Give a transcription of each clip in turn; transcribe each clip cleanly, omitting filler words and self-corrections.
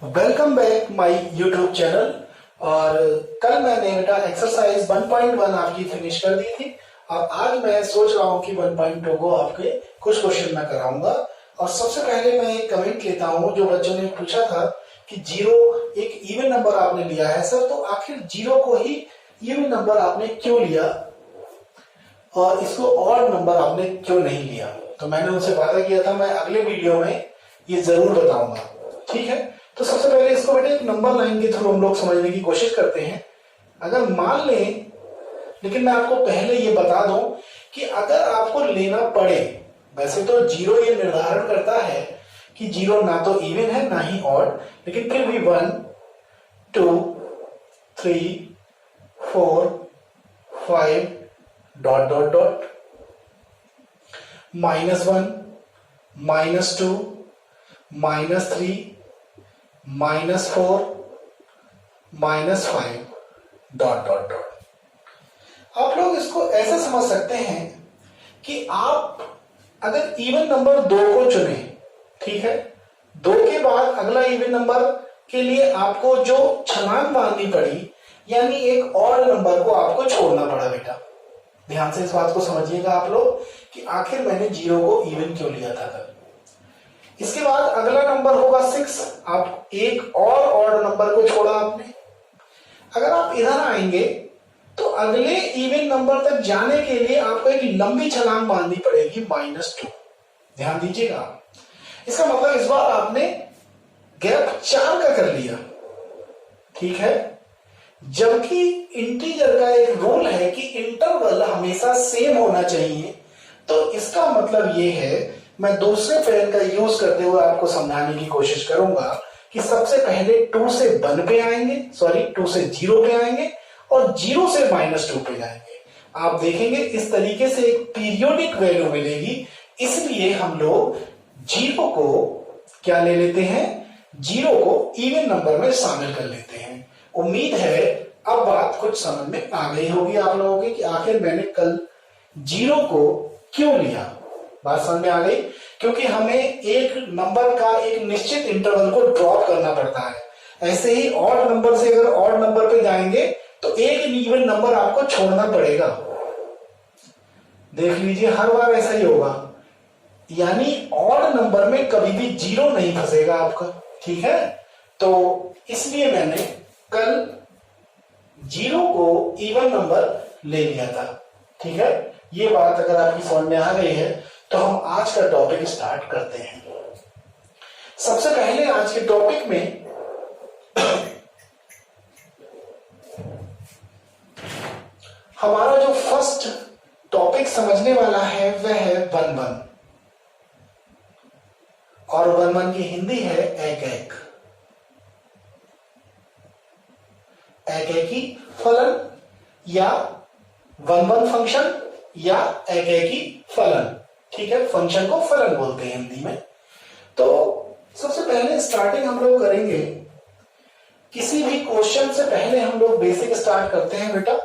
Welcome back my YouTube channel. और कल मैंने बेटा एक्सरसाइज 1.1 आपकी फिनिश कर दी थी और आज मैं सोच रहा हूँ कि 1.2 को आपके कुछ क्वेश्चन मैं कराऊंगा। और सबसे पहले मैं एक कमेंट लेता हूँ जो बच्चों ने पूछा था कि जीरो एक इवन नंबर आपने लिया है सर, तो आखिर जीरो को ही इवन नंबर आपने क्यों लिया और इसको ऑड नंबर आपने क्यों नहीं लिया। तो मैंने उनसे वादा किया था मैं अगले वीडियो में ये जरूर बताऊंगा, ठीक है। तो सबसे पहले इसको बेटे एक नंबर लाइन के थ्रू हम लोग समझने की कोशिश करते हैं। अगर मान लें, लेकिन मैं आपको पहले ये बता दूं कि अगर आपको लेना पड़े, वैसे तो जीरो ये निर्धारण करता है कि जीरो ना तो इवन है ना ही ऑड, लेकिन फिर भी 1 2 3 4 5 dot dot dot -1 -2 -3 -4 -5 dot dot dot. आप लोग इसको ऐसे समझ सकते हैं कि आप अगर इवन नंबर 2 को चुने, ठीक है, 2 के बाद अगला इवन नंबर के लिए आपको जो छलांग मारनी पड़ी, यानी एक ऑड नंबर को आपको छोड़ना पड़ा बेटा। ध्यान से इस बात को समझिएगा आप लोग कि आखिर मैंने जीरो को इवन क्यों लिया था कल। इसके बाद अगला नंबर होगा 6, आप एक और ऑड नंबर को छोड़ा आपने। अगर आप इधर आएंगे तो अगले इवन नंबर तक जाने के लिए आपको एक लंबी छलांग मारनी पड़ेगी -2। ध्यान दीजिएगा, इसका मतलब इस बार आपने गैप 4 का कर लिया, ठीक है। जबकि इंटीजर का एक रूल है कि इंटरवल हमेशा सेम होना चाहिए, तो इसका मतलब ये है, मैं दूसरे पेन का यूज करते हुए आपको समझाने की कोशिश करूंगा कि सबसे पहले 2 से 1 पे आएंगे, सॉरी 2 से 0 पे आएंगे और 0 से -2 पे जाएंगे। आप देखेंगे इस तरीके से एक पीरियोडिक वैल्यू मिलेगी, इसलिए हम लोग 0 को क्या ले लेते हैं, 0 को इवन नंबर में शामिल कर लेते हैं। उम्मीद है अब बात कुछ समझ में आ गई होगी आप लोगों की कि आखिर मैंने कल 0 को क्यों लिया। बात समझ में आ गई, क्योंकि हमें एक नंबर का एक निश्चित इंटरवल को ड्रॉप करना पड़ता है। ऐसे ही ऑड नंबर से अगर ऑड नंबर पे जाएंगे तो एक इवन नंबर आपको छोड़ना पड़ेगा। देख लीजिए हर बार ऐसा ही होगा, यानी ऑड नंबर में कभी भी 0 नहीं फंसेगा आपका, ठीक है। तो इसलिए मैंने कल 0 को इवन नंबर ले लिया था, ठीक है। ये बात अगर आपकी समझ में आ गई है तो हम आज का टॉपिक स्टार्ट करते हैं। सबसे पहले आज के टॉपिक में हमारा जो फर्स्ट टॉपिक समझने वाला है वह है 1-1, और 1-1 की हिंदी है एक एक, एक एकी फलन या 1-1 फंक्शन या एक एकी फलन, ठीक है। फंक्शन को फलन बोलते हैं हिंदी में। तो सबसे पहले स्टार्टिंग हम लोग करेंगे, किसी भी क्वेश्चन से पहले हम लोग बेसिक स्टार्ट करते हैं बेटा।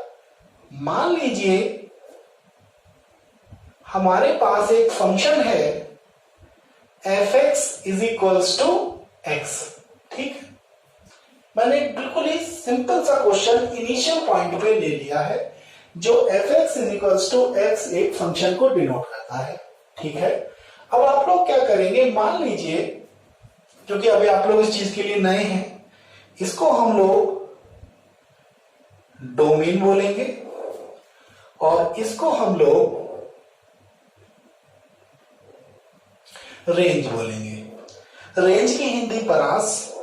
मान लीजिए हमारे पास एक फंक्शन है f(x = x), ठीक। मैंने बिल्कुल ही सिंपल सा क्वेश्चन इनिशियल पॉइंट पे ले लिया है, जो f(x = x) एक फंक्शन को डिनोट करता है, ठीक है। अब आप लोग क्या करेंगे, मान लीजिए क्योंकि अभी आप लोग इस चीज के लिए नए हैं, इसको हम लोग डोमेन बोलेंगे और इसको हम लोग रेंज बोलेंगे। रेंज की हिंदी परास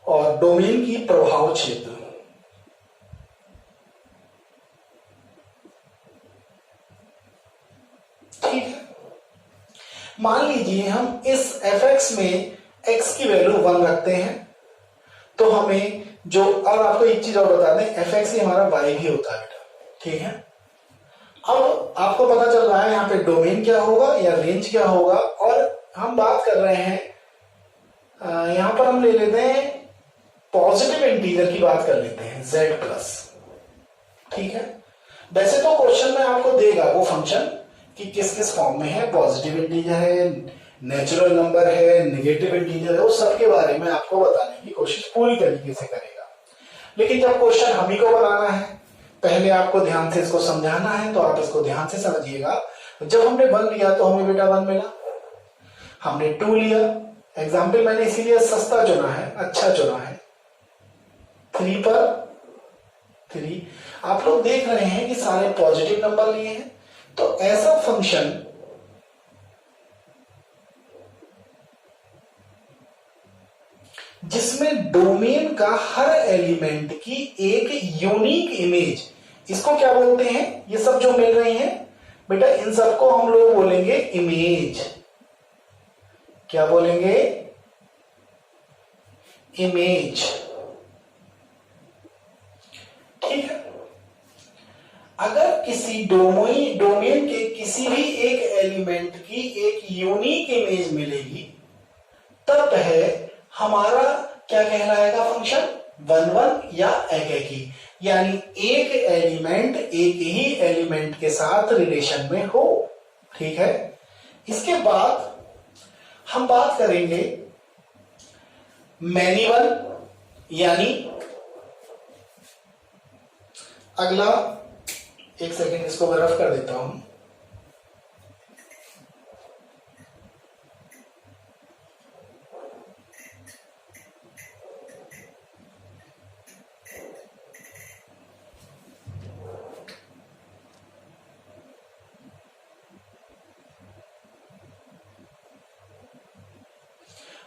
और डोमेन की प्रभाव क्षेत्र, ठीक है। मान लीजिए हम इस f(x) में x की वैल्यू 1 रखते हैं, तो हमें जो, अब आपको एक चीज और बता दें, f(x) ही हमारा y भी होता है बेटा, ठीक है। अब आपको पता चल रहा है यहाँ पे डोमेन क्या होगा या रेंज क्या होगा, और हम बात कर रहे हैं यहां पर हम ले लेते हैं पॉजिटिव इंटीजर की बात कर लेते हैं z+, ठीक है। वैसे तो क्वेश्चन में आपको देगा वो फंक्शन कि किस किस फॉर्म में है, पॉजिटिव इंटीजर है, नेचुरल नंबर है, निगेटिव इंटीजर है, वो सबके बारे में आपको बताने की कोशिश पूरी तरीके से करेगा। लेकिन जब क्वेश्चन हम ही को बनाना है, पहले आपको ध्यान से इसको समझाना है, तो आप इसको ध्यान से समझिएगा। जब हमने 1 लिया तो हमें बेटा 1 मिला, हमने 2 लिया, एग्जाम्पल मैंने इसीलिए सस्ता चुना है, अच्छा चुना है, 3 पर 3। आप लोग देख रहे हैं कि सारे पॉजिटिव नंबर लिए हैं, तो ऐसा फंक्शन जिसमें डोमेन का हर एलिमेंट की एक यूनिक इमेज, इसको क्या बोलते हैं? ये सब जो मिल रही हैं बेटा, इन सबको हम लोग बोलेंगे इमेज। क्या बोलेंगे? इमेज। ठीक है। अगर किसी डोमेन के किसी भी एक एलिमेंट की एक यूनिक इमेज मिलेगी, तब है हमारा क्या कहलाएगा फंक्शन? 1 1 या एकेकी, यानी एक एलिमेंट एक ही एलिमेंट के साथ रिलेशन में हो। ठीक है। इसके बाद हम बात करेंगे मैनी वन, यानी अगला, एक सेकेंड इसको मैं रफ कर देता हूं।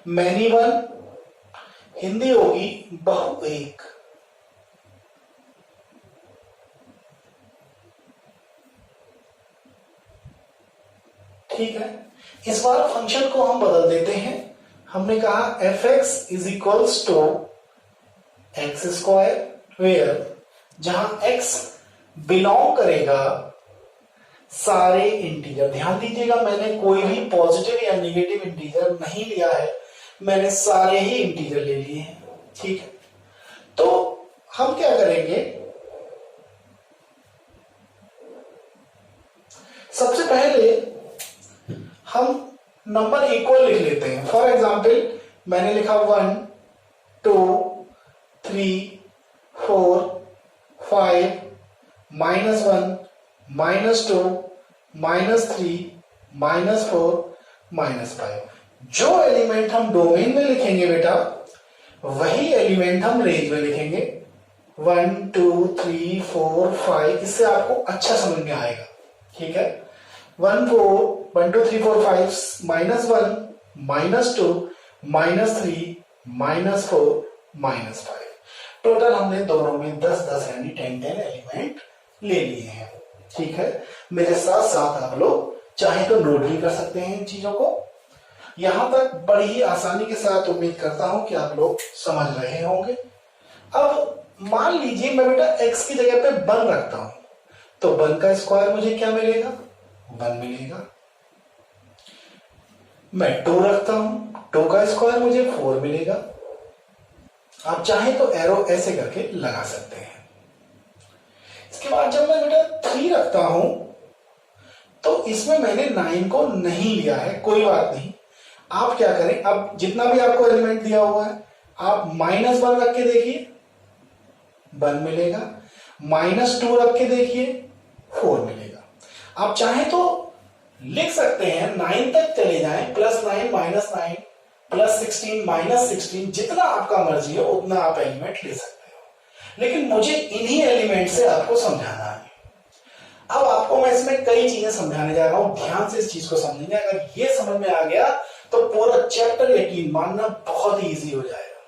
मैनी वन हिंदी होगी बहु एक। ठीक है। इस बार फंक्शन को हम बदल देते हैं। हमने कहा F X is equals to X square, where जहां एक्स बिलोंग करेगा सारे इंटीजर। ध्यान दीजिएगा, मैंने कोई भी पॉजिटिव या नेगेटिव इंटीजर नहीं लिया है, मैंने सारे ही इंटीजर ले लिए हैं। ठीक है। तो हम क्या करेंगे, सबसे पहले हम नंबर इक्वल लिख लेते हैं। फॉर एग्जाम्पल मैंने लिखा 1 2 3 4 5 -1 -2 -3 -4 -5। जो एलिमेंट हम डोमेन में लिखेंगे बेटा, वही एलिमेंट हम रेंज में लिखेंगे। 1 2 3 4 5, इससे आपको अच्छा समझ में आएगा। ठीक है। 1 2 3 4 5 -1 -2 -3 -4 -5। टोटल हमने दोनों में 10 10 यानी 10 10 एलिमेंट ले लिए हैं। ठीक है। मेरे साथ साथ आप लोग चाहे तो नोट भी कर सकते हैं इन चीजों को। यहां तक बड़ी ही आसानी के साथ उम्मीद करता हूं कि आप लोग समझ रहे होंगे। अब मान लीजिए मैं बेटा x की जगह पे 1 रखता हूं, तो 1 का स्क्वायर मुझे क्या मिलेगा? 1 मिलेगा। मैं 2 रखता हूं, 2 का स्क्वायर मुझे 4 मिलेगा। आप चाहे तो एरो ऐसे करके लगा सकते हैं। इसके बाद जब मैं बेटा 3 रखता हूं, तो इसमें मैंने 9 को नहीं लिया है, कोई बात नहीं। आप क्या करें, अब जितना भी आपको एलिमेंट दिया हुआ है, आप -1 रख के देखिए, 1 मिलेगा। -2 रख के देखिए, 4 मिलेगा। आप चाहे तो लिख सकते हैं 9 तक चले जाएं, +9 -9 +16 -16, जितना आपका मर्जी हो उतना आप एलिमेंट ले सकते हो। लेकिन मुझे इन्हीं एलिमेंट से आपको समझाना है। अब आपको मैं इसमें कई चीजें समझाने जा रहा हूं, ध्यान से इस चीज को समझेंगे। अगर ये समझ में आ गया तो पूरा चैप्टर यकीन मानना बहुत ही इजी हो जाएगा।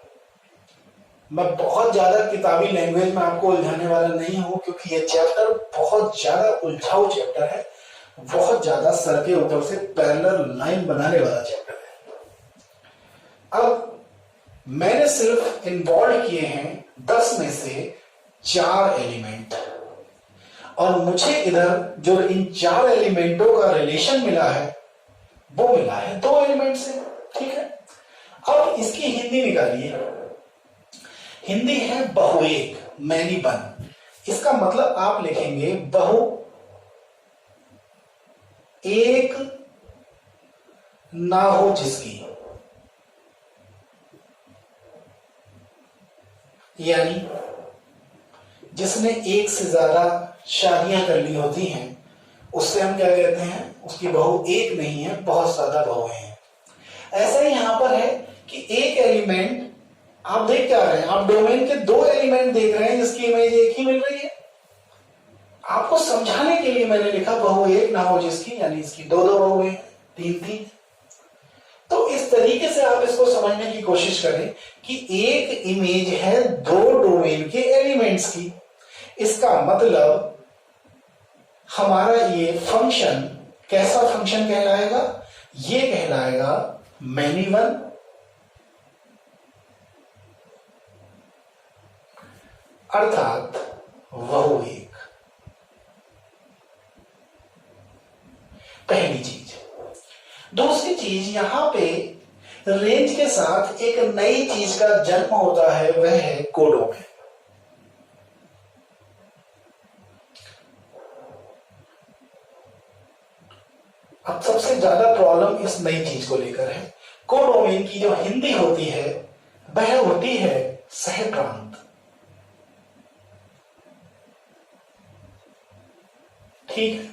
मैं बहुत ज्यादा किताबी लैंग्वेज में आपको उलझाने वाला नहीं हूं, क्योंकि ये चैप्टर बहुत ज्यादा उलझाऊ चैप्टर है, बहुत ज्यादा सर के ऊपर से पैरेलल लाइन बनाने वाला चैप्टर है। अब मैंने सिर्फ इन्वॉल्व किए हैं 10 में से 4 एलिमेंट, और मुझे इधर जो इन 4 एलिमेंटों का रिलेशन मिला है वो मिला है 2 एलिमेंट से। ठीक है। अब इसकी हिंदी निकालिए। हिंदी है बहुएक, मैनी वन। इसका मतलब आप लिखेंगे बहु एक ना हो जिसकी, यानी जिसने एक से ज्यादा शादियां कर ली होती हैं उससे हम क्या कहते हैं, उसकी बहू एक नहीं है, बहुत ज्यादा बहुएं हैं। ऐसा ही यहां पर है कि एक एलिमेंट आप देख क्या रहे हैं, आप डोमेन के दो एलिमेंट देख रहे हैं जिसकी इमेज एक ही मिल रही है। आपको समझाने के लिए मैंने लिखा बहू एक ना हो जिसकी, यानी इसकी दो दो बहुएं हैं, तीन तीन। तो इस तरीके से आप इसको समझने की कोशिश करें कि एक इमेज है दो डोमेन के एलिमेंट्स की। इसका मतलब हमारा ये फंक्शन कैसा फंक्शन कहलाएगा, ये कहलाएगा मैनी वन अर्थात बहु एक। पहली चीज। दूसरी चीज, यहां पे रेंज के साथ एक नई चीज का जन्म होता है, वह है कोडोमेन। अब सबसे ज्यादा प्रॉब्लम इस नई चीज को लेकर है। कोडोमेन की जो हिंदी होती है वह होती है सहप्रांत। ठीक है,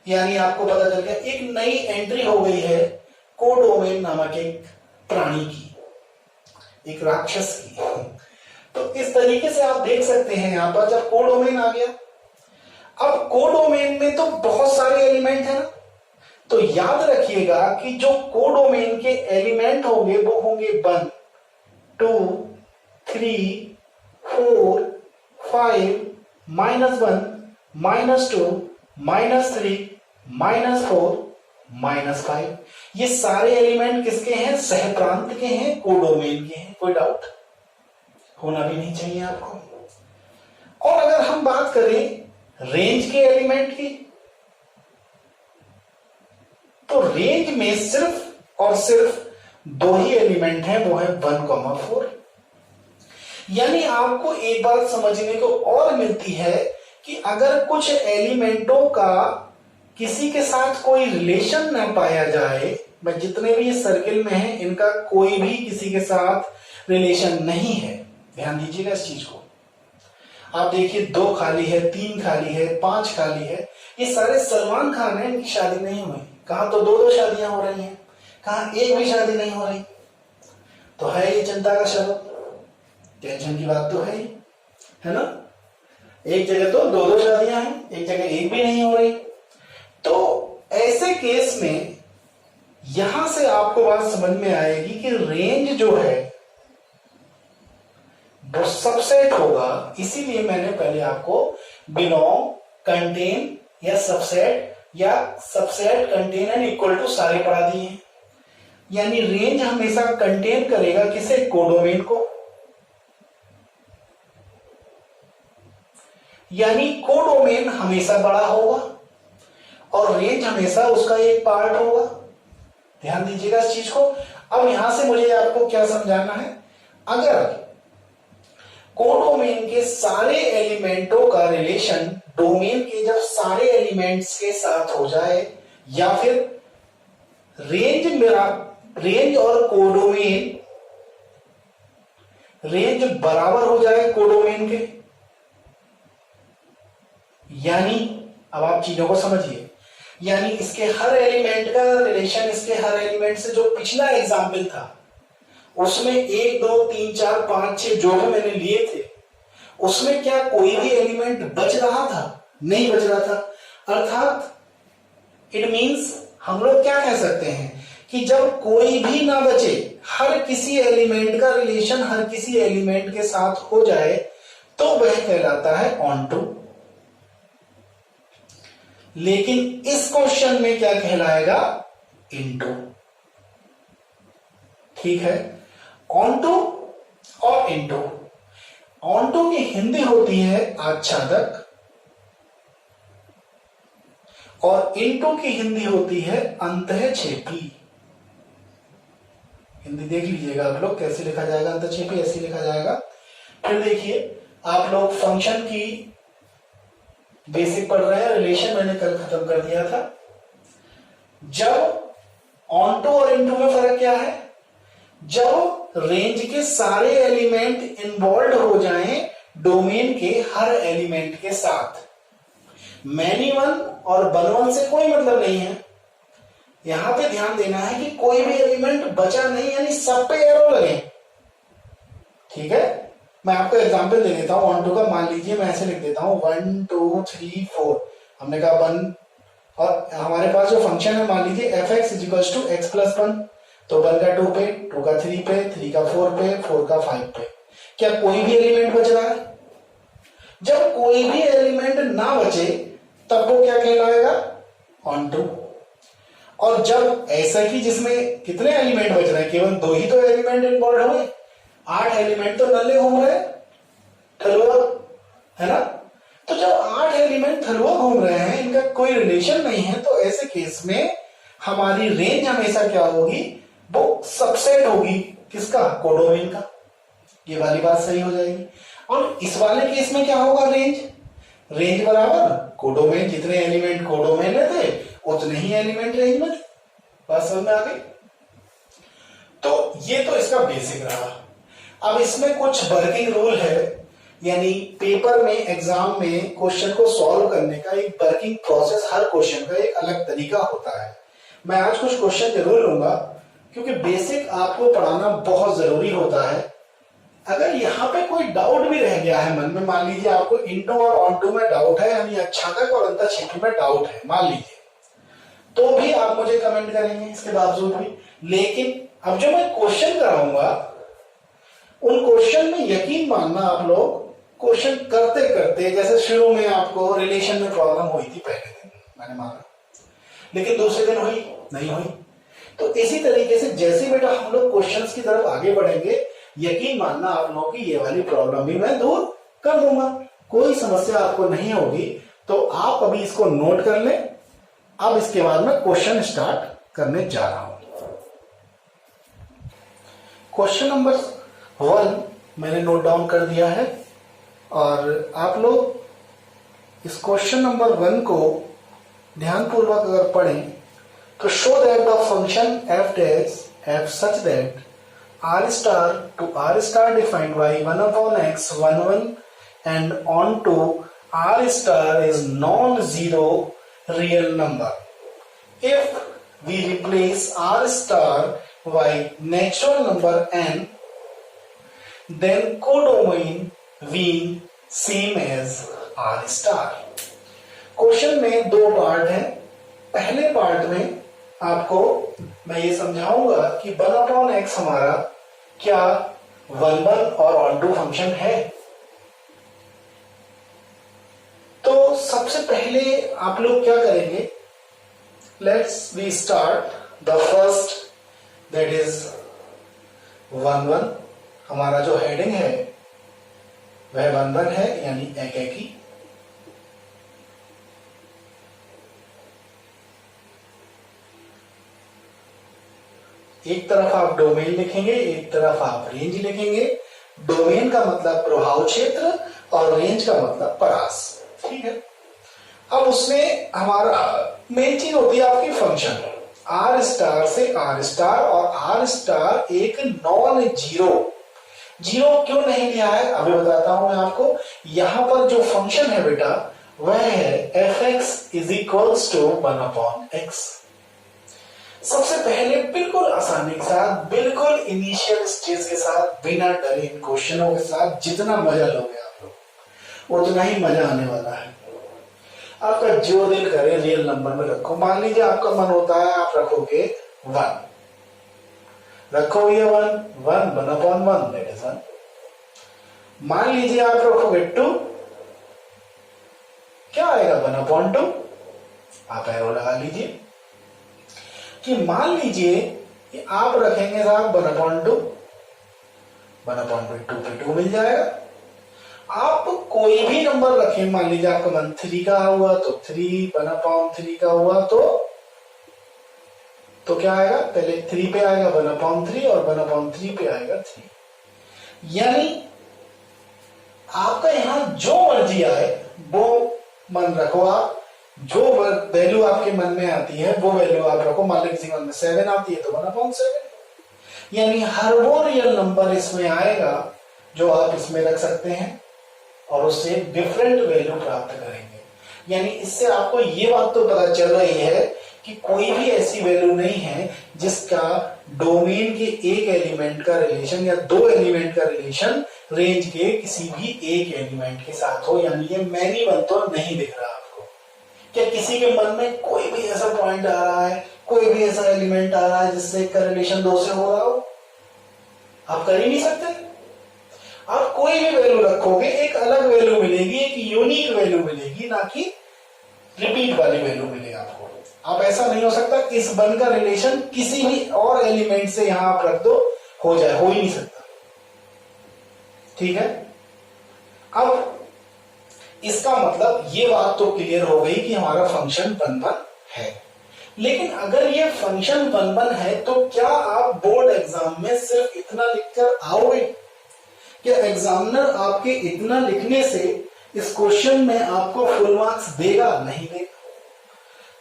यानी आपको पता चल गया एक नई एंट्री हो गई है कोडोमेन नामक एक प्राणी की, एक राक्षस की। तो इस तरीके से आप देख सकते हैं यहां पर जब कोडोमेन आ गया, अब कोडोमेन में तो बहुत सारे एलिमेंट है ना, तो याद रखिएगा कि जो कोडोमेन के एलिमेंट होंगे वो होंगे 1 2 3 4 5 -1 -2 -3 -4 -5। ये सारे एलिमेंट किसके हैं, सहप्रांत के हैं, कोडोमेन के हैं। कोई डाउट होना भी नहीं चाहिए आपको। और अगर हम बात करें रेंज के एलिमेंट की, तो रेंज में सिर्फ और सिर्फ दो ही एलिमेंट हैं, वो है 1,4। यानी आपको एक बात समझने को और मिलती है कि अगर कुछ एलिमेंटों का किसी के साथ कोई रिलेशन ना पाया जाए, मैं जितने भी सर्किल में हैं इनका कोई भी किसी के साथ रिलेशन नहीं है, ध्यान दीजिएगा इस चीज को। आप देखिए 2 खाली है, 3 खाली है, 5 खाली है, ये सारे सलमान खान हैं, इनकी शादी नहीं हुई। कहां तो 2-2 शादियां हो रही हैं, कहां एक भी शादी नहीं हो रही। तो है ये चिंता का सबब, टेंशन की बात तो है ना। एक जगह तो 2-2 शादियां हैं, एक जगह एक भी नहीं हो रही। तो ऐसे केस में यहां से आपको बात समझ में आएगी कि रेंज जो है वो सबसेट होगा। इसीलिए मैंने पहले आपको बिलोंग, कंटेन या subset contain and equal to सारे पढ़ा दिए हैं। यानी रेंज हमेशा कंटेन करेगा किसे, कोडोमेन को। यानी कोडोमेन हमेशा बड़ा होगा और रेंज हमेशा उसका एक पार्ट होगा। ध्यान दीजिएगा इस चीज को। अब यहां से मुझे आपको क्या समझाना है, अगर कोडोमेन के सारे एलिमेंटों का रिलेशन डोमेन के जब सारे एलिमेंट्स के साथ हो जाए, या फिर रेंज और कोडोमेन रेंज बराबर हो जाए कोडोमेन के, यानी अब आप चीजों को समझिए, यानी इसके हर एलिमेंट का रिलेशन इसके हर एलिमेंट से, जो पिछला एग्जाम्पल था उसमें 1 2 3 4 5 6 जो भी मैंने लिए थे, उसमें क्या कोई भी एलिमेंट बच रहा था? नहीं बच रहा था। अर्थात इट मींस हम लोग क्या कह सकते हैं कि जब कोई भी ना बचे, हर किसी एलिमेंट का रिलेशन हर किसी एलिमेंट के साथ हो जाए, तो वह कहलाता है ऑनटू। लेकिन इस क्वेश्चन में क्या कहलाएगा, इनटू। ठीक है, ऑनटू और इनटू। ऑनटू की हिंदी होती है आच्छादक और इनटू की हिंदी होती है अंतःक्षेपी। हिंदी देख लीजिएगा आप लोग कैसे लिखा जाएगा, अंतःक्षेपी ऐसे लिखा जाएगा। फिर देखिए आप लोग फंक्शन की बेसिक पढ़ रहे हैं, रिलेशन मैंने कल खत्म कर दिया था। जब ऑन टू और इनटू में फर्क क्या है? जब रेंज के सारे एलिमेंट इन्वॉल्व हो जाएं डोमेन के हर एलिमेंट के साथ। मैनी वन और बन वन से कोई मतलब नहीं है। यहां पे ध्यान देना है कि कोई भी एलिमेंट बचा नहीं, यानी सब पे एरो लगे। ठीक है, मैं आपको एग्जांपल दे देता हूं ऑन टू का। मान लीजिए मैं ऐसे लिख देता हूं 1 2 3 4। हमने कहा 1 और हमारे पास जो फंक्शन है मान लीजिए fx equals to X plus 1। तो 1 का 2 पे, 2 का 3 पे, 3 का 4 पे, 4 का 5 पे। क्या कोई भी एलिमेंट बच रहा है? जब कोई भी एलिमेंट ना बचे तब वो क्या कहलाएगा? Onto. और जब ऐसा ही जिसमें कितने एलिमेंट बच रहे हैं, केवल 2 ही तो एलिमेंट इन्वॉल्व हुए, 8 एलिमेंट तो नल्ले घूम रहे थलुआ, है ना? तो जब 8 एलिमेंट थलुआ घूम रहे हैं, इनका कोई रिलेशन नहीं है, तो ऐसे केस में हमारी रेंज हमेशा क्या होगी? वो सबसेट होगी किसका? कोडोमेन का। ये वाली बात सही हो जाएगी। और इस वाले केस में क्या होगा? रेंज बराबर कोडोमेन। जितने एलिमेंट कोडोमेन में थे उतने ही एलिमेंट रेंज में थे। बात समझ में आ गई? तो ये तो इसका बेसिक रहा। अब इसमें कुछ वर्किंग रूल है, यानी पेपर में एग्जाम में क्वेश्चन को सॉल्व करने का एक वर्किंग प्रोसेस, हर क्वेश्चन का एक अलग तरीका होता है। मैं आज कुछ क्वेश्चन जरूर लूंगा क्योंकि बेसिक आपको पढ़ाना बहुत जरूरी होता है। अगर यहाँ पे कोई डाउट भी रह गया है मन में, मान लीजिए आपको इनटू और ऑनटू में डाउट है, यानी अच्छादक और अंतर क्षेत्र में डाउट है मान लीजिए, तो भी आप मुझे कमेंट करेंगे इसके बावजूद भी। लेकिन अब जो मैं क्वेश्चन कराऊंगा उन क्वेश्चन में यकीन मानना आप लोग क्वेश्चन करते करते, जैसे शुरू में आपको रिलेशन में प्रॉब्लम हुई थी पहले दिन, मैंने माना, लेकिन दूसरे दिन हुई नहीं हुई। तो इसी तरीके से जैसे बेटा हम लोग क्वेश्चंस की तरफ आगे बढ़ेंगे, यकीन मानना आप लोगों की ये वाली प्रॉब्लम भी मैं दूर कर दूंगा, कोई समस्या आपको नहीं होगी। तो आप अभी इसको नोट कर लें। अब इसके बाद मैं क्वेश्चन स्टार्ट करने जा रहा हूं। क्वेश्चन नंबर 1 मैंने नोट डाउन कर दिया है और आप लोग इस क्वेश्चन नंबर 1 को ध्यानपूर्वक अगर पढ़ें तो show that the function f dash f such that r star to r star defined by 1 upon x 1 1 and on to r star is non-zero real number. If we replace r star by natural number n, then codomain being same as r star. Question में 2 part हैं। पहले part में आपको मैं ये समझाऊंगा कि 1 upon x हमारा क्या 1 1 और ऑन टू फंक्शन है। तो सबसे पहले आप लोग क्या करेंगे, let's we start the first, that is 1 1। हमारा जो हेडिंग है वह 1 1 है, यानी एक ही। एक तरफ आप डोमेन लिखेंगे, एक तरफ आप रेंज लिखेंगे। डोमेन का मतलब प्रभाव क्षेत्र और रेंज का मतलब परास। ठीक है, अब उसमें हमारा मेन चीज होती है आपकी फंक्शन। आर स्टार से आर स्टार, और आर स्टार एक नॉन जीरो क्यों नहीं लिया है अभी बताता हूं मैं आपको। यहां पर जो फंक्शन है बेटा वह है fx is equals to 1 upon x। सबसे पहले बिल्कुल आसानी के साथ, बिल्कुल इनिशियल स्टेज के साथ, बिना डरे इन क्वेश्चनों के साथ जितना मजा लोगे आप लोग उतना ही मजा आने वाला है। आपका जो दिल करे रियल नंबर में रखो। मान लीजिए आपका मन होता है आप रखोगे 1, रखो ये 1 अपॉन 1 दैट इज 1। मान लीजिए आप रखोगे 2, क्या आएगा 1 अपॉन 2। आप एरो लगा लीजिए कि मान लीजिए कि आप रखेंगे साहब 1 अपॉन 2, 1 अपॉन 2 पे 2 मिल जाएगा। आप कोई भी नंबर रखें, मान लीजिए आपका मन 3 का हुआ तो 3, 1 अपॉन 3 का हुआ तो क्या आएगा, पहले 3 पे आएगा 1 अपॉन 3 और 1 अपॉन 3 पे आएगा 3। यानी आपका यहां जो मर्जी आए वो मन रखो आप, जो वैल्यू आपके मन में आती है वो वैल्यू आप रखो। मान लो किसी के मन में 7 आती है तो 1/7, यानी हर वो रियल नंबर इसमें आएगा जो आप इसमें रख सकते हैं और उससे डिफरेंट वैल्यू प्राप्त करेंगे। यानी इससे आपको ये बात तो पता चल रही है कि कोई भी ऐसी वैल्यू नहीं है जिसका डोमेन के एक एलिमेंट का रिलेशन या दो एलिमेंट का रिलेशन रेंज के किसी भी एक एलिमेंट के साथ हो। यानी ये मैनी वन तो नहीं दिख रहा आपको। क्या किसी के मन में कोई भी ऐसा पॉइंट आ रहा है, कोई भी ऐसा एलिमेंट आ रहा है जिससे का रिलेशन 2 से हो रहा हो? आप कर ही नहीं सकते। आप कोई भी वैल्यू रखोगे एक अलग वैल्यू मिलेगी, एक यूनिक वैल्यू मिलेगी, ना कि रिपीट वाली वैल्यू मिलेगी आपको। आप ऐसा नहीं हो सकता कि इस वन का रिलेशन किसी भी और एलिमेंट से यहां आप रख दो हो जाए, हो ही नहीं सकता। ठीक है, अब इसका मतलब ये बात तो क्लियर हो गई कि हमारा फंक्शन 1 है। लेकिन अगर ये फंक्शन 1 है तो क्या आप बोर्ड एग्जाम में सिर्फ इतना लिखकर आओगे? क्या एग्जामिनर आपके इतना लिखने से इस क्वेश्चन में आपको फुल मार्क्स देगा? नहीं देगा।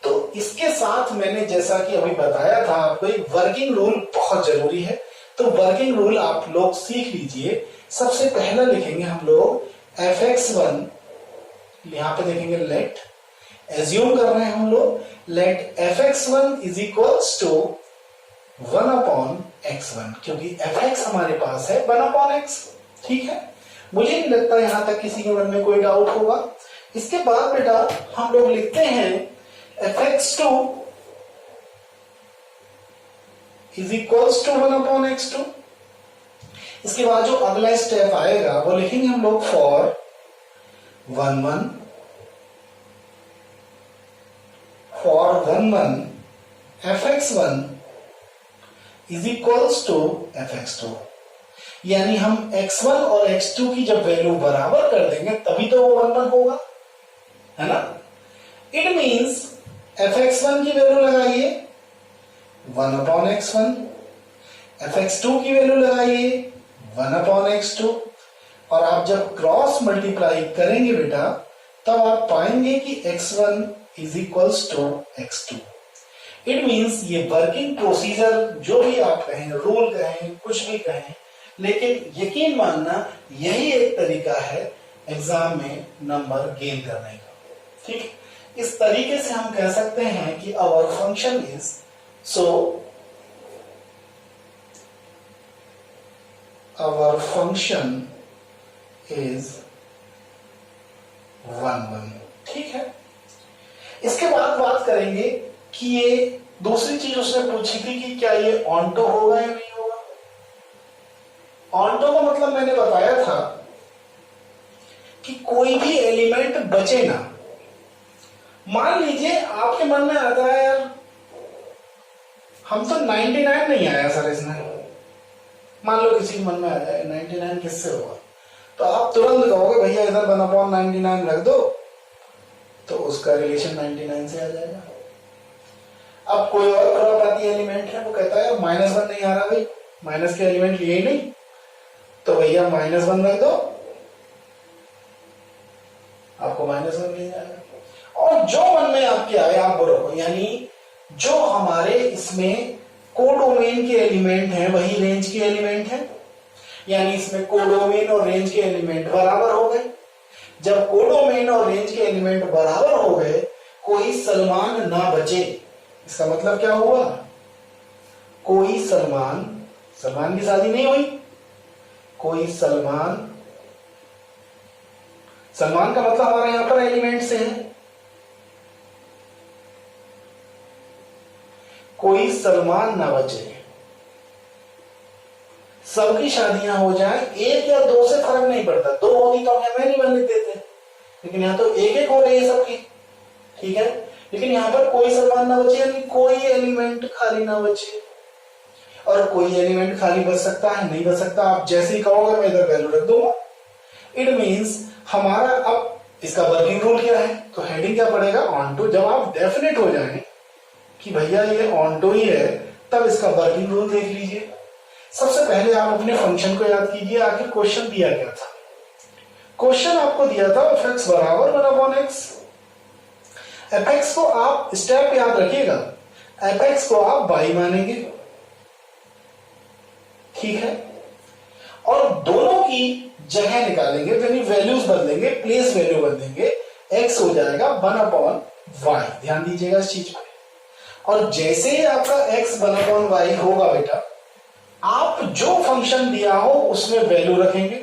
तो इसके साथ मैंने जैसा कि अभी बताया था आपको, एक वर्किंग रूल बहुत जरूरी है। तो वर्किंग रूल आप लोग सीख लीजिए। सबसे पहला लिखेंगे हम लोग fx1, यहां पे देखेंगे लेट, एज्यूम कर रहे हैं हम लोग, late fx1 is equals to 1/x1, क्योंकि fx हमारे पास है 1/x। ठीक है, मुझे नहीं लगता यहां तक किसी के मन में कोई डाउट होगा। इसके बाद बेटा हम लोग लिखते हैं fx2 is equals to 1/x2। इसके बाद जो अगला स्टेप आएगा वो लिखेंगे हम लोग for 1 fx1 is equals to fx2। यानी हम x1 और x2 की जब वैल्यू बराबर कर देंगे तभी तो वो 1 होगा, है ना। इट मींस fx1 की वैल्यू लगाइए 1/x1, fx2 की वैल्यू लगाइए 1/x2, और आप जब क्रॉस मल्टीप्लाई करेंगे बेटा तब आप पाएंगे कि x1 is equals to x2। It means ये वर्किंग प्रोसीजर जो भी आप कहें, रूल कहें, कुछ भी कहें, लेकिन यकीन मानना यही एक तरीका है एग्जाम में नंबर गेन करने का। ठीक, इस तरीके से हम कह सकते हैं कि our function is our function is 1/1। ठीक है, इसके बाद बात करेंगे कि ये दूसरी चीज उसने पूछी थी कि क्या ये ऑन्टो होगा या नहीं होगा। ऑन्टो का मतलब मैंने बताया था कि कोई भी एलिमेंट बचे ना। मान लीजिए आपके मन में आता है यार हम तो 99 नहीं आया सर इसमें, मान लो किसी के मन में आ जाए 99 किससे होगा, तो आप तुरंत कहोगे भैया इधर 1/99 रख दो, तो उसका रिलेशन 99 से आ जाएगा। अब कोई और खुरापाती एलिमेंट है वो कहता है -1 नहीं आ रहा भाई, माइनस के एलिमेंट लिए ही नहीं, तो भैया -1 रख दो, आपको -1 मिल जाएगा। और जो मन में आपके आए आप वो रखो। यानी जो हमारे इसमें कोडोमेन के एलिमेंट हैं वही रेंज के एलिमेंट हैं। यानी इसमें कोडोमेन और रेंज के एलिमेंट बराबर हो गए। जब कोडोमेन और रेंज के एलिमेंट बराबर हो गए, कोई सलमान ना बचे। इसका मतलब क्या हुआ? कोई सलमान की शादी नहीं हुई, कोई सलमान का मतलब हमारे यहां पर एलिमेंट से है। कोई सलमान ना बचे, सबकी शादियां हो जाए, 1 या 2 से फर्क नहीं पड़ता। 2 होती तो हमें नहीं बन देते, लेकिन यहां तो 1-1 हो रही है सबकी। ठीक है, लेकिन यहां पर कोई सलमान ना बचे यानी कोई एलिमेंट खाली ना बचे। और कोई एलिमेंट खाली बच सकता है, नहीं बच सकता, आप जैसे ही कहोगे मैं इधर वैल्यू रख दूंगा। इट मींस हमारा अब इसका वर्किंग रूल क्या है, तो हेडिंग क्या पड़ेगा? Onto. जब आप डेफिनेट हो जाए कि भैया ये ऑन टू ही है, तब इसका वर्किंग रूल देख लीजिए। सबसे पहले आप अपने फंक्शन को याद कीजिए, आखिर क्वेश्चन दिया क्या था। क्वेश्चन आपको दिया था fx बराबर 1/x। fx को आप स्टेप याद रखिएगा, fx को आप y मानेंगे, ठीक है, और दोनों की जगह निकालेंगे, यानी वैल्यूज बदलेंगे, प्लेस वैल्यू बदलेंगे, x हो जाएगा 1/y। ध्यान दीजिएगा इस चीज पे। और जैसे ही आपका x 1/y होगा बेटा, आप जो फंक्शन दिया हो उसमें वैल्यू रखेंगे,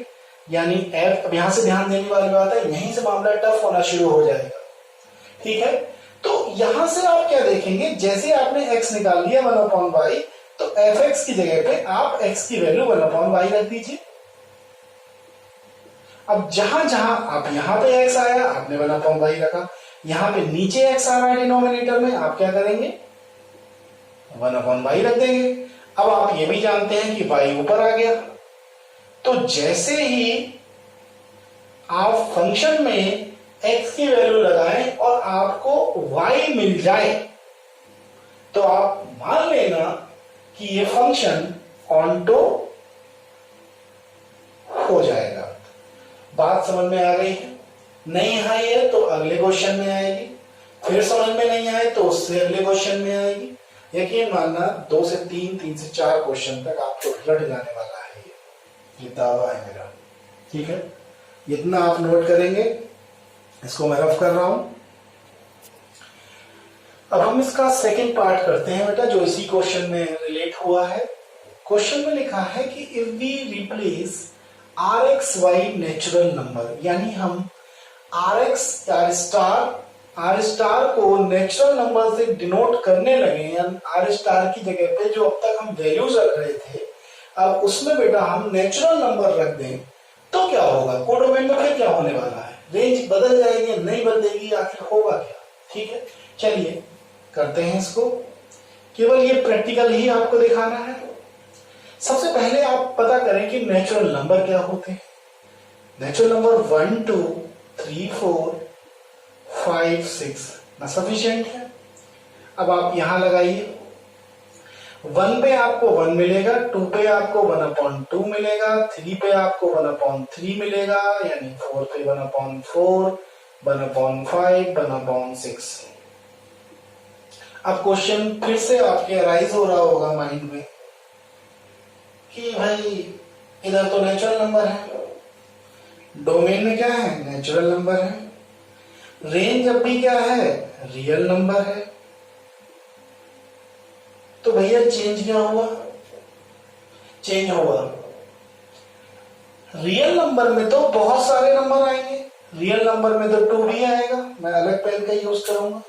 यानी f। अब यहां से ध्यान देने वाली बात है, यहीं से मामला टफ होना शुरू हो जाएगा, ठीक है। तो यहां से आप क्या देखेंगे, जैसे आपने x निकाल लिया 1/y, तो fx की जगह पे आप x की वैल्यू 1/y रख दीजिए। अब जहां जहां आप यहां पे x आया, आपने 1/y रखा, यहां पे नीचे x आ रहा है डिनोमिनेटर में, आप क्या करेंगे, 1/y रख देंगे। अब आप ये भी जानते हैं कि y ऊपर आ गया, तो जैसे ही आप फंक्शन में x की वैल्यू लगाएं और आपको y मिल जाए, तो आप मान लेना कि ये फंक्शन ऑनटो हो जाएगा। बात समझ में आ गई है? नहीं आई है तो अगले क्वेश्चन में आएगी, फिर समझ में नहीं आए तो उससे अगले क्वेश्चन में आएगी। यकीन मानना 2 से 3, 3 से 4 क्वेश्चन तक आपको रट जाने वाला है, ये दावा है मेरा, ठीक है। इतना आप नोट करेंगे, इसको मैं रफ कर रहा हूं। अब हम इसका सेकंड पार्ट करते हैं बेटा, जो इसी क्वेश्चन में रिलेट हुआ है। क्वेश्चन में लिखा है कि if we replace RXY natural number, यानी हम R स्टार को नेचुरल नंबर से डिनोट करने लगे, यानी R स्टार की जगह पे जो अब तक हम वैल्यूज रख रहे थे, अब उसमें बेटा हम नेचुरल नंबर रख दें, तो क्या होगा, कोडोमेन में फिर क्या होने वाला है, रेंज बदल जाएगी, नहीं बदलेगी, आखिर होगा क्या, ठीक है। चलिए करते हैं इसको, केवल ये प्रैक्टिकल ही आपको दिखाना है। सबसे पहले आप पता करें कि नेचुरल नंबर क्या होते हैं। नेचुरल नंबर 1 2 3 4 5 6 ना सफिशिएंट है। अब आप यहां लगाइए, 1 पे आपको 1 मिलेगा, 2 पे आपको 1/2 मिलेगा, 3 पे आपको 1/3 मिलेगा, यानी 4 पे 1/4, 1/5, 1/6। अब क्वेश्चन फिर से आपके अराइज हो रहा होगा माइंड में कि भाई इधर तो नेचुरल नंबर है, डोमेन में क्या है, नेचुरल नंबर है, रेंज अब भी क्या है, रियल नंबर है, तो भैया चेंज क्या हुआ, चेंज हुआ रियल नंबर में तो बहुत सारे नंबर आएंगे, रियल नंबर में तो 2 भी आएगा, मैं अलग पेन का यूज करूंगा।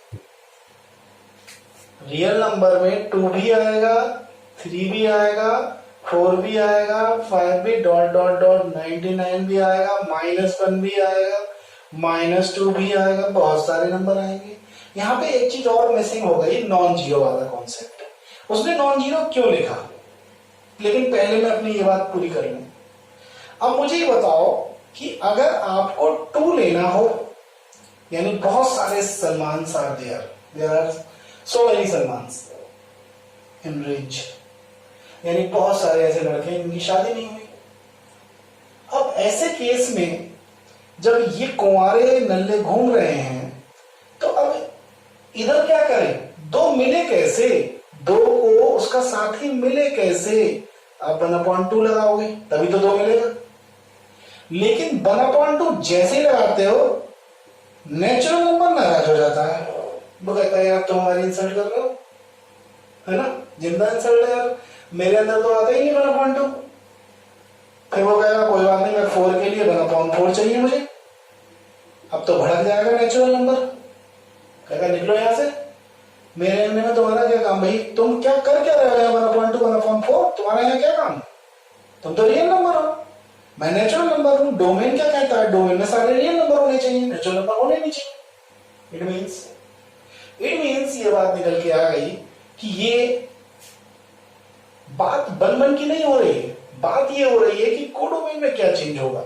रियल नंबर में 2 भी आएगा, 3 भी आएगा, 4 भी आएगा, 5 भी, डॉट डॉट डॉट 99 भी आएगा, -1 भी आएगा, -2 भी आएगा, बहुत सारे नंबर आएंगे। यहाँ पे एक चीज और मिसिंग हो गई, नॉन जीरो वाला कॉन्सेप्ट। उसने नॉन जीरो क्यों लिखा, लेकिन पहले मैं अपनी ये बात पूरी कर लूं। अब मुझे ये बताओ कि अगर आपको 2 लेना हो, यानी बहुत सारे सलमान are there are so many सलमान इन रेंज, यानी बहुत सारे ऐसे लड़के हैं जिनकी शादी नहीं हुई। अब ऐसे केस में जब ये कुंवारे नल्ले घूम रहे हैं, तो अब इधर क्या करें, 2 मिले कैसे, 2 को उसका साथी मिले कैसे, आप 1/2 लगाओगे तभी तो 2 मिलेगा। लेकिन 1/2 जैसे ही लगाते हो नेचुरल नंबर नाराज हो जाता है, वो कहता है यार तुम हमारी इंसल्ट कर रहे हो, है ना, जिंदा इंसल्ट है यार, मेरे अंदर तो आता ही नहीं 1/2। फिर वो कहेगा कोई बात नहीं, मैं 4 के लिए 1/4 चाहिए मुझे। अब तो भड़क जाएगा नेचुरल नंबर, कहेगा निकलो यहां से, मेरे अंदर में तुम्हारा क्या काम भाई, तुम क्या कर क्या रहे हो, 1/2 1/4, तुम्हारा यहाँ क्या काम, तुम तो रियल नंबर हो, मैं नेचुरल नंबर हूं। डोमेन क्या कहता है, डोमेन में सारे रियल नंबर होने चाहिए, नेचुरल नंबर होने नहीं चाहिए। इट मीन्स ये बात निकल के आ गई कि ये बात बन की नहीं हो रही है, बात ये हो रही है कि कोडोमेन में क्या चेंज होगा,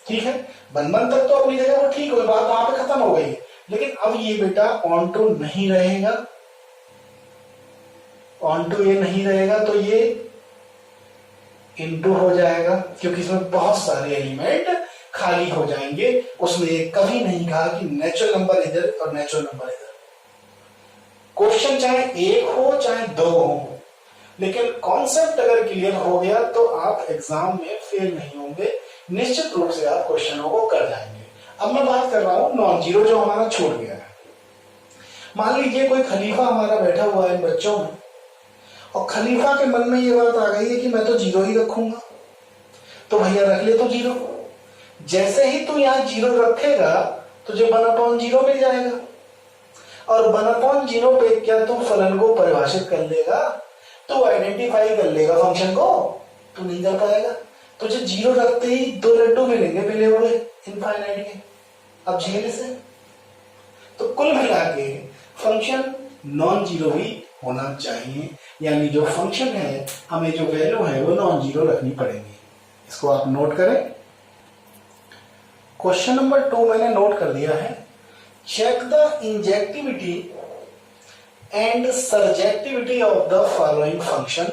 ठीक है। बन तक तो अपनी जगह पर ठीक हो गई, बात वहां पे खत्म हो गई, लेकिन अब ये बेटा ऑन टू नहीं रहेगा, ऑन टू ये नहीं रहेगा, तो ये इनटू हो जाएगा, क्योंकि इसमें बहुत सारे एलिमेंट खाली हो जाएंगे। उसने कभी नहीं कहा कि नेचुरल नंबर इधर और नेचुरल नंबर इधर, क्वेश्चन चाहे एक हो चाहे दो हो, लेकिन कॉन्सेप्ट अगर क्लियर हो गया तो आप एग्जाम में फेल नहीं होंगे, निश्चित रूप से आप क्वेश्चनों को कर जाएंगे। अब मैं बात कर रहा हूं नॉन जीरो जो हमारा छूट गया है। मान लीजिए कोई खलीफा हमारा बैठा हुआ है बच्चों में, और खलीफा के मन में ये बात आ गई है कि मैं तो जीरो ही रखूंगा, तो भैया रख ले तो जीरो। जैसे ही तू यहाँ जीरो रखेगा तुझे 1/0 मिल जाएगा, और 1/0 पे क्या तू फलन को परिभाषित कर लेगा, तो आइडेंटिफाई कर लेगा फंक्शन को, तो नहीं कर पाएगा। तुझे जीरो रखते ही 2 लड्डू मिलेंगे मिले हुए इनफाइनाइट के। अब झेल से तो कुल मिला के फंक्शन नॉन जीरो ही होना चाहिए, यानी जो फंक्शन है हमें जो वैल्यू है वो नॉन जीरो रखनी पड़ेगी। इसको आप नोट करें। क्वेश्चन नंबर 2 मैंने नोट कर दिया है। Check the injectivity and surjectivity of the following function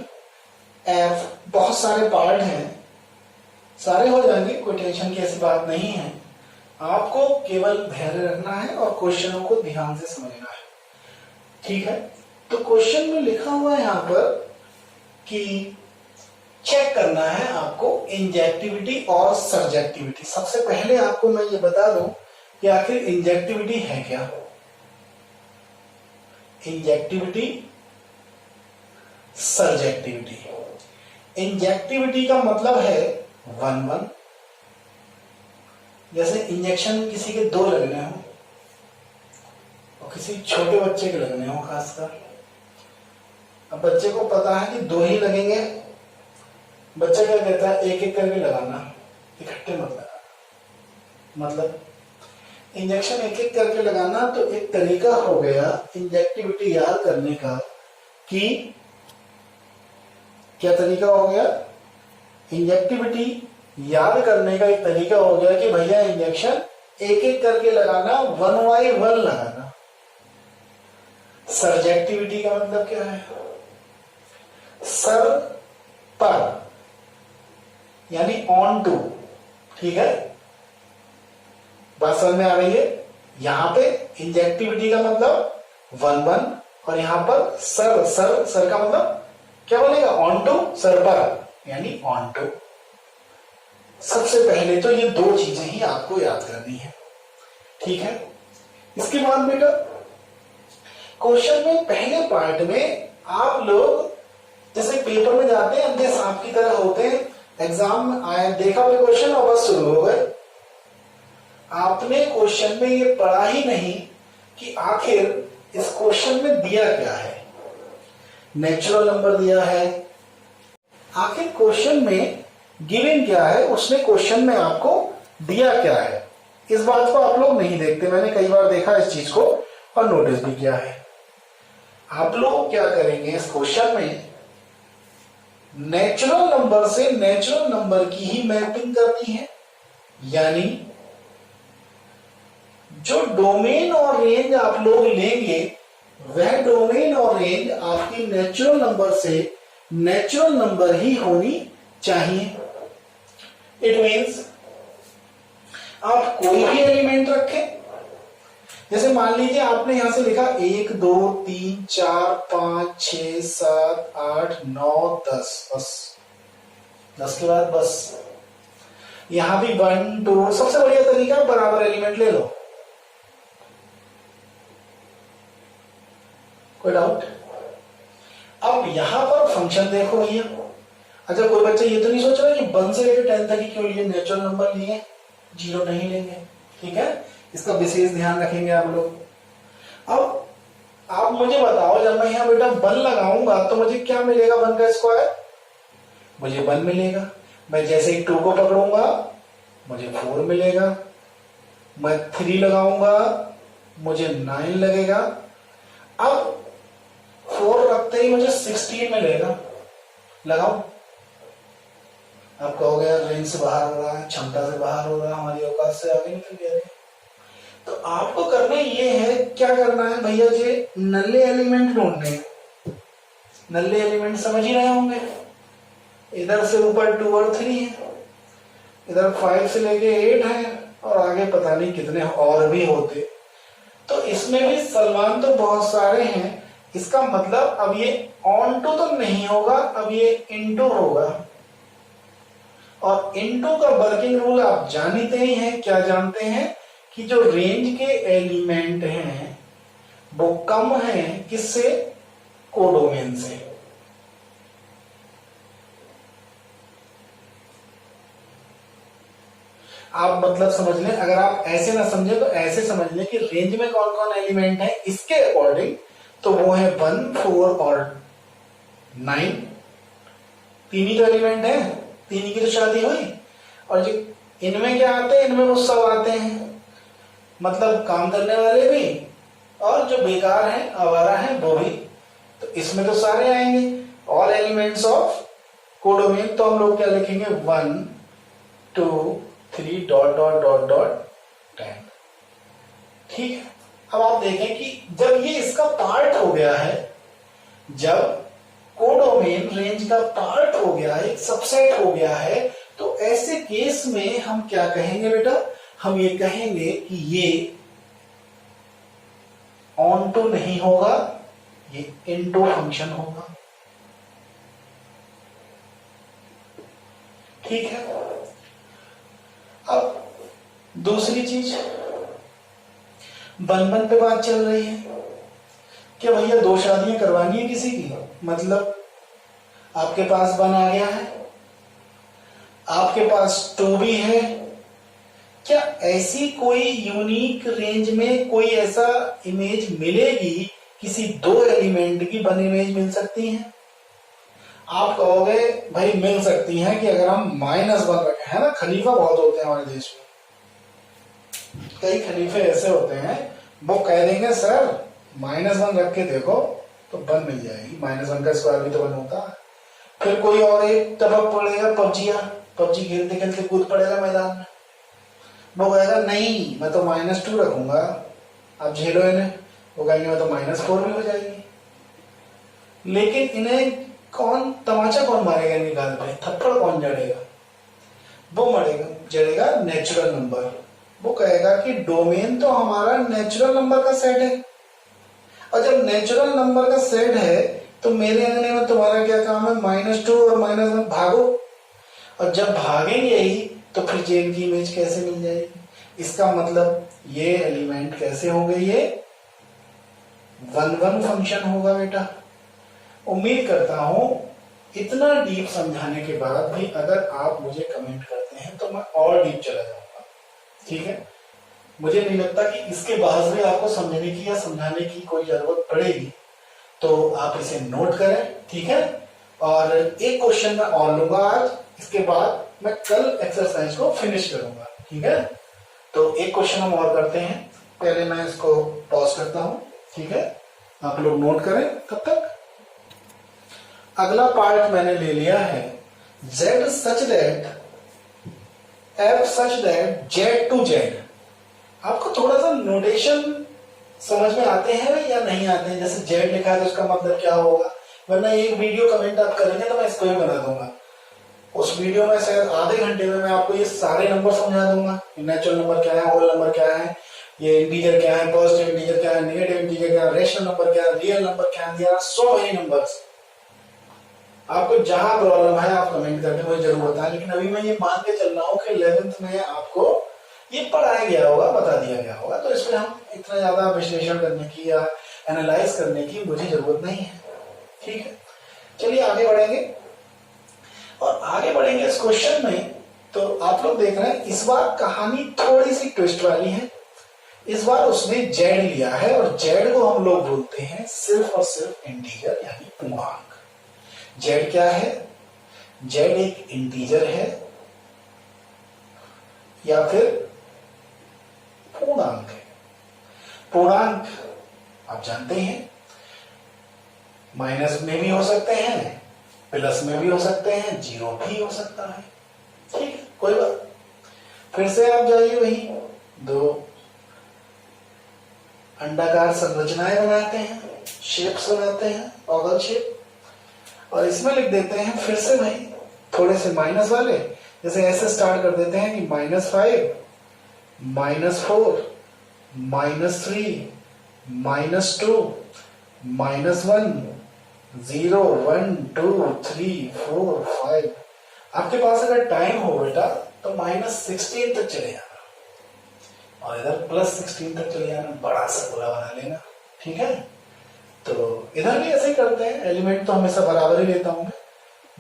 f. बहुत सारे पार्ट हैं, सारे हो जाएंगे, कोई टेंशन की ऐसी बात नहीं है। आपको केवल धैर्य रखना है और क्वेश्चनों को ध्यान से समझना है, ठीक है। तो क्वेश्चन में लिखा हुआ है यहां पर कि चेक करना है आपको इंजेक्टिविटी और सर्जेक्टिविटी। सबसे पहले आपको मैं ये बता दूं कि आखिर इंजेक्टिविटी है क्या। Injectivity, surjectivity. इंजेक्टिविटी का मतलब है 1-1, जैसे इंजेक्शन किसी के 2 लगने हो और किसी छोटे बच्चे के लगने हो खासकर। अब बच्चे को पता है कि 2 ही लगेंगे, बच्चा क्या कहता है एक एक करके लगाना, इकट्ठे मत लगाना। मतलब इंजेक्शन एक एक करके लगाना, तो एक तरीका हो गया इंजेक्टिविटी याद करने का कि क्या तरीका हो गया, इंजेक्टिविटी याद करने का एक तरीका हो गया कि भैया इंजेक्शन एक एक करके लगाना, 1 by 1 लगाना। सर्जेक्टिविटी का मतलब क्या है, सर पर यानी ऑन टू, ठीक है, बात समझ में आ रही है। यहां पे इंजेक्टिविटी का मतलब 1-1 और यहां पर सर, सर सर का मतलब क्या बोलेगा, ऑन टू, सर पर यानी ऑन टू। सबसे पहले तो ये 2 चीजें ही आपको याद करनी है, ठीक है। इसके बाद बेटा क्वेश्चन में पहले पार्ट में आप लोग जैसे पेपर में जाते हैं अंधे सांप की तरह होते हैं, एग्जाम में आया देखा कोई क्वेश्चन और बस शुरू हो गए। आपने क्वेश्चन में ये पढ़ा ही नहीं कि आखिर इस क्वेश्चन में दिया क्या है। नेचुरल नंबर दिया है, आखिर क्वेश्चन में गिवन क्या है, उसने क्वेश्चन में आपको दिया क्या है, इस बात को आप लोग नहीं देखते। मैंने कई बार देखा इस चीज को और नोटिस भी किया है। आप लोग क्या करेंगे, इस क्वेश्चन में नेचुरल नंबर से नेचुरल नंबर की ही मैपिंग करनी है, यानी जो डोमेन और रेंज आप लोग लेंगे वह डोमेन और रेंज आपकी नेचुरल नंबर से नेचुरल नंबर ही होनी चाहिए। इट मीन्स आप कोई भी एलिमेंट रखें, जैसे मान लीजिए आपने यहां से लिखा 1 2 3 4 5 6 7 8 9 10, बस 10 के बाद बस यहां भी 1 2, सबसे बढ़िया तरीका बराबर एलिमेंट ले लो। कोई डाउट? अब यहां पर फंक्शन देखो भैया। अच्छा कोई बच्चा ये तो नहीं सोच रहा कि 1 से लेकर 10 तक ही क्यों लिए, नेचुरल नंबर लिए, 0 नहीं लेंगे, ठीक है, इसका विशेष ध्यान रखेंगे आप लोग। अब आप मुझे बताओ, जब मैं यहां बेटा 1 लगाऊंगा तो मुझे क्या मिलेगा, 1 का स्क्वायर मुझे 1 मिलेगा। मैं जैसे ही 2 को पकड़ूंगा मुझे 4 मिलेगा, मैं 3 लगाऊंगा मुझे 9 लगेगा। अब 4 रखते ही मुझे 16 मिलेगा, लगाओ। आप कहोगे यार रेंज से बाहर हो रहा है, क्षमता से बाहर हो रहा है, हमारी औकात से आगे निकल गया। तो आपको करना ये है, क्या करना है भैया जी, नल्ले एलिमेंट ढूंढने हैं। नल्ले एलिमेंट समझ ही रहे होंगे, इधर से ऊपर 2 और 3 है, इधर 5 से लेके 8 है और आगे पता नहीं कितने और भी होते। तो इसमें भी सलमान तो बहुत सारे हैं, इसका मतलब अब ये ऑन टू तो नहीं होगा, अब ये इनटू होगा। और इनटू का वर्किंग रूल आप जानते ही हैं, क्या जानते हैं कि जो रेंज के एलिमेंट हैं वो कम है किससे, कोडोमेन से। आप मतलब समझ लें, अगर आप ऐसे ना समझे तो ऐसे समझ लें कि रेंज में कौन कौन एलिमेंट है इसके अकॉर्डिंग, तो वो है 1, 4 और 9। तीन ही तो एलिमेंट है, तीन ही की तो शादी हुई। और जो इनमें क्या आते हैं, इनमें वो सब आते हैं, मतलब काम करने वाले भी और जो बेकार हैं, आवारा हैं, वो भी। तो इसमें तो सारे आएंगे, ऑल एलिमेंट्स ऑफ कोडोमेन। तो हम लोग क्या लिखेंगे, 1, 2, 3 डॉट डॉट डॉट डॉट 10। ठीक है। अब आप देखें कि जब ये इसका पार्ट हो गया है, जब कोडोमेन रेंज का पार्ट हो गया है, एक सबसेट हो गया है, तो ऐसे केस में हम क्या कहेंगे बेटा, हम ये कहेंगे कि ये ऑन टू नहीं होगा, ये इनटू फंक्शन होगा। ठीक है। अब दूसरी चीज, बन पे बात चल रही है कि भैया 2 शादियां करवानी है किसी की, मतलब आपके पास 1 आ गया है, आपके पास 2 भी है। क्या ऐसी कोई यूनिक रेंज में कोई ऐसा इमेज मिलेगी, किसी 2 एलिमेंट की 1 इमेज मिल सकती है? आप कहोगे भाई मिल सकती हैं कि अगर हम -1 रखें, है ना, खलीफा बहुत होते हैं हमारे देश में, कई खलीफे ऐसे होते हैं वो कह देंगे सर -1 रख के देखो तो 1 मिल जाएगी, -1 का स्क्वायर भी तो 1 होता है। फिर कोई और एक तरफ पड़ेगा पबजी खेलते खेलते कूद पड़ेगा मैदान में, वो कहेगा नहीं मैं तो -2 रखूंगा, अब झेलो इन्हें, वो कहेंगे मैं तो -4 भी हो जाएगी। लेकिन इन्हें कौन तमाचा कौन मारेगा इनके गाल पे, थप्पड़ कौन जड़ेगा, वो जड़ेगा नेचुरल नंबर। वो कहेगा कि डोमेन तो हमारा नेचुरल नंबर का सेट है, और जब नेचुरल नंबर का सेट है तो मेरे अंगने में तुम्हारा क्या काम है, -2 और -1 भागो। और जब भागेंगे ही तो फिर जेन की इमेज कैसे मिल जाएगी? इसका मतलब ये एलिमेंट कैसे हो गए, ये 1-1 फंक्शन होगा बेटा। उम्मीद करता हूं इतना डीप समझाने के बाद भी अगर आप मुझे कमेंट करते हैं तो मैं और डीप चला जाऊंगा। ठीक है, मुझे नहीं लगता कि इसके बाद भी आपको समझने की या समझाने की कोई जरूरत पड़ेगी, तो आप इसे नोट करें। ठीक है, और एक क्वेश्चन मैं और लूंगा आज, इसके बाद मैं कल एक्सरसाइज को फिनिश करूंगा। ठीक है, तो एक क्वेश्चन हम और करते हैं, पहले मैं इसको पॉज करता हूं। ठीक है, आप लोग नोट करें तब तक। अगला पार्ट मैंने ले लिया है, z such that f such that z to z। आपको थोड़ा सा नोटेशन समझ में आते हैं या नहीं आते हैं? जैसे z लिखा है तो उसका मतलब क्या होगा, वरना एक वीडियो कमेंट आप करेंगे तो मैं इसको ही बना दूंगा। उस वीडियो में शायद आधे घंटे में मैं आपको ये सारे नंबर समझा दूंगा, नेचुरल नंबर क्या है, होल नंबर क्या है, ये इंटीजर क्या है, पॉजिटिव इंटीजर क्या है, नेगेटिव इंटीजर क्या है, रेशनल नंबर क्या है, रियल नंबर क्या है, दिया सो मेनी नंबर्स। आपको जहां प्रॉब्लम है आप कमेंट करके मुझे जरूर बताएं, लेकिन अभी मैं ये मान के चल रहा हूँ कि 11th में आपको ये पढ़ाया गया होगा, बता दिया गया होगा, तो इसमें हम इतना ज्यादा विश्लेषण करने की या एनालाइज करने की मुझे जरूरत नहीं है। ठीक है, चलिए आगे बढ़ेंगे, और आगे बढ़ेंगे इस क्वेश्चन में। तो आप लोग देख रहे हैं इस बार कहानी थोड़ी सी ट्विस्ट वाली है। इस बार उसने जेड लिया है, और जेड को हम लोग बोलते हैं सिर्फ और सिर्फ इंटीजर यानी पूर्णांक। जेड क्या है? जेड एक इंटीजर है या फिर पूर्णांक है। पूर्णांक आप जानते हैं माइनस में भी हो सकते हैं, प्लस में भी हो सकते हैं, जीरो भी हो सकता है। ठीक है, कोई बात। फिर से आप जाइए, वही 2 अंडाकार संरचनाएं बनाते हैं, शेप्स बनाते हैं, ऑगल शेप, और इसमें लिख देते हैं फिर से भाई थोड़े से माइनस वाले, जैसे ऐसे स्टार्ट कर देते हैं कि -5, -4, -3, -2, -1 0 1 2 3 4 5। आपके पास अगर टाइम हो बेटा तो -16 तक चले जाना और इधर +16 तक चले जाना, बड़ा सा गोला बना लेना। ठीक है, तो इधर भी ऐसे ही करते हैं, एलिमेंट तो हमेशा बराबर ही लेता हूं मैं।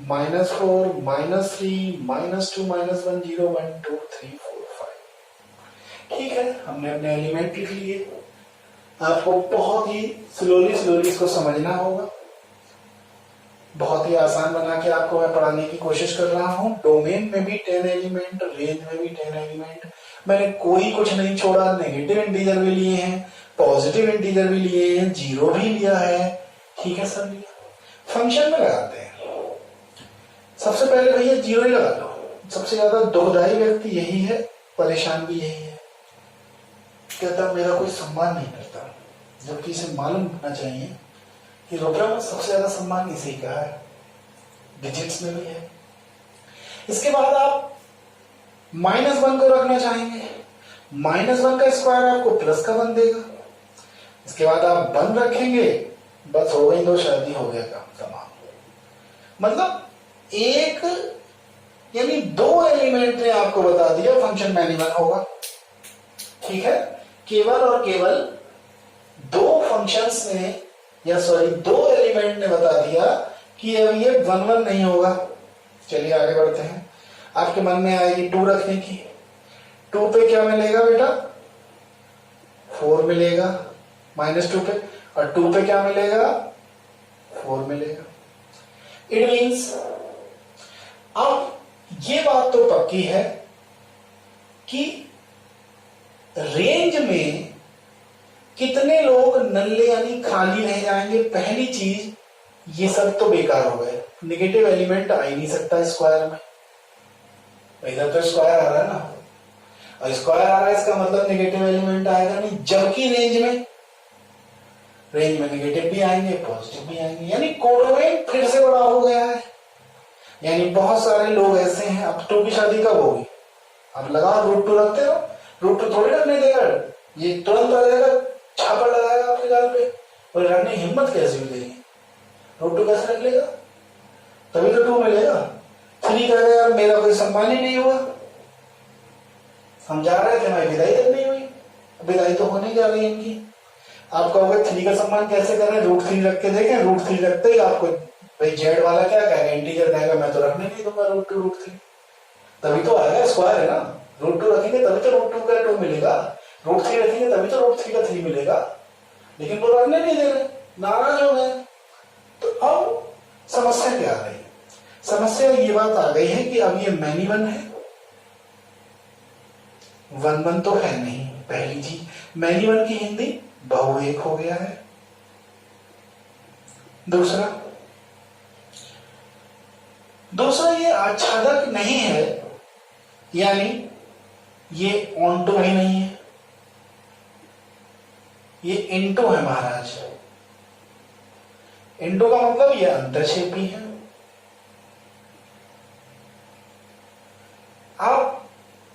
-4 -3 -2 -1 0 1 2 3 4 5। ठीक है, हमने अपने एलिमेंट लिख लिए। आपको बहुत ही स्लोली इसको समझना होगा। बहुत ही आसान बना के आपको मैं पढ़ाने की कोशिश कर रहा हूं। डोमेन में भी 10 एलिमेंट, रेंज में भी 10 एलिमेंट, मैंने कोई कुछ नहीं छोड़ा। नेगेटिव इंटीजर भी लिए हैं, पॉजिटिव इंटीजर भी लिए हैं, जीरो भी लिया है। ठीक है सर, लिया। फंक्शन में लगाते हैं। सबसे पहले भैया जीरो ही लगा लो। सबसे ज्यादा दुखदाई व्यक्ति यही है, परेशान भी यही है, कहता मेरा कोई सम्मान नहीं करता, जबकि इसे मालूम होना चाहिए कि रुपये में सबसे ज्यादा सम्मान इसी का है, डिजिट्स में भी है। इसके बाद आप -1 को रखना चाहेंगे, -1 का स्क्वायर आपको +1 देगा। इसके बाद आप 1 रखेंगे, बस हो गई, 2 शादी हो गया काम तमाम। मतलब एक यानी 2 एलिमेंट ने आपको बता दिया फंक्शन मैनिमल होगा। ठीक है, केवल और केवल 2 फंक्शंस ने या सॉरी 2 एलिमेंट ने बता दिया कि अब ये 1 1 नहीं होगा। चलिए आगे बढ़ते हैं। आपके मन में आएगी 2 रखने की। 2 पे क्या मिलेगा बेटा? 4 मिलेगा -2 पे, और 2 पे क्या मिलेगा? 4 मिलेगा। इट मीन्स अब ये बात तो पक्की है कि रेंज में कितने लोग नल्ले यानी खाली रह जाएंगे। पहली चीज, ये सब तो बेकार हो गए, नेगेटिव एलिमेंट आ ही नहीं सकता स्क्वायर में। इधर तो स्क्वायर आ रहा है ना, और स्क्वायर आ रहा है इसका मतलब नेगेटिव एलिमेंट आएगा नहीं। जबकि रेंज में नेगेटिव भी आएंगे, पॉजिटिव भी आएंगे, यानी कोडोमेन फिर से बड़ा हो गया है। यानी बहुत सारे लोग ऐसे हैं। अब 2 की शादी कब होगी? अब लगाओ √2 रखते हो, √2 थोड़ी रखने देगा, ये तुरंत आ जाएगा, छापा लगाएगा आपके गाल पे, और रखने की हिम्मत कैसे मिलेगी? √2 कैसे रख लेगा? तभी तो 2 मिलेगा। 3 कहेगा यार मेरा कोई सम्मान ही नहीं हुआ, हम जा रहे थे, मैं विदाई तक नहीं हुई, विदाई तो होने जा रही है इनकी। आप कहोगे 3 का सम्मान कैसे करें? √3 रख के देखें। √3 रखते ही आपको भाई जेड वाला क्या कहेगा? इंटीजर कहेगा मैं तो रखने नहीं दूंगा √2 √3, तभी तो आएगा, स्क्वायर है ना। √2 रखेंगे तभी तो √2 का 2 मिलेगा, √3 रखेंगे तभी तो √3 का 3 मिलेगा, लेकिन वो रखने नहीं दे रहे, नाराज हो गए। तो अब समस्या क्या आ गई? समस्या ये बात आ गई है कि अब ये मैनी 1 है, 1 1 तो है नहीं। पहली चीज, मैनी 1 की हिंदी बहुएक हो गया है। दूसरा ये आच्छादक नहीं है, यानी ये ऑन्टो ही नहीं है, ये इंटो है महाराज। इंटो का मतलब ये अंतरक्षेपी है। आप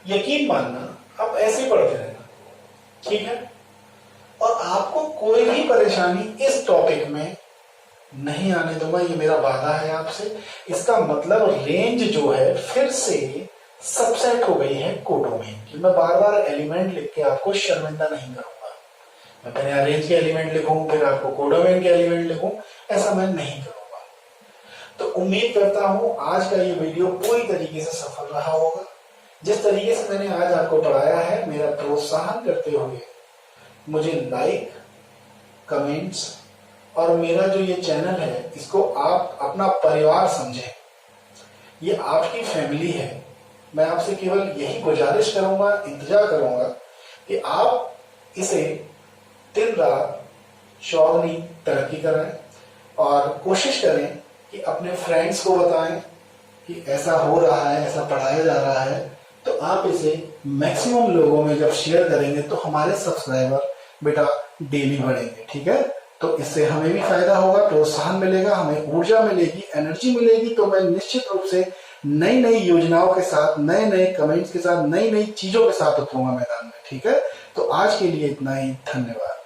यकीन मानना, आप ऐसे ही पढ़ते रहना, ठीक है? और आपको कोई भी परेशानी इस टॉपिक में नहीं आने दूंगा, ये मेरा वादा है आपसे। इसका मतलब रेंज जो है फिर से सबसेट हो गई है कोडोमेन की। मैं बार बार एलिमेंट लिख के आपको शर्मिंदा नहीं करूंगा। मैं पहले रेंज के एलिमेंट लिखूं, फिर आपको कोडोमेन के एलिमेंट लिखूं, ऐसा मैं नहीं करूंगा। तो उम्मीद करता हूं आज का ये वीडियो पूरी तरीके से सफल रहा होगा। जिस तरीके से मैंने आज आपको पढ़ाया है, मेरा प्रोत्साहन करते हुए मुझे लाइक, कमेंट्स और मेरा जो ये चैनल है इसको आप अपना परिवार समझें। ये आपकी फैमिली है। मैं आपसे केवल यही गुजारिश करूंगा, इंतजार करूंगा कि आप इसे दिन रात शौकनी तरक्की करें और कोशिश करें कि अपने फ्रेंड्स को बताएं कि ऐसा हो रहा है, ऐसा पढ़ाया जा रहा है। तो आप इसे मैक्सिमम लोगों में जब शेयर करेंगे तो हमारे सब्सक्राइबर बेटा डेली बढ़ेंगे, ठीक है? तो इससे हमें भी फायदा होगा, प्रोत्साहन मिलेगा, हमें ऊर्जा मिलेगी, एनर्जी मिलेगी। तो मैं निश्चित रूप से नई नई योजनाओं के साथ, नए नए कमेंट्स के साथ, नई नई चीजों के साथ उतरूंगा मैदान में, ठीक है? तो आज के लिए इतना ही, धन्यवाद।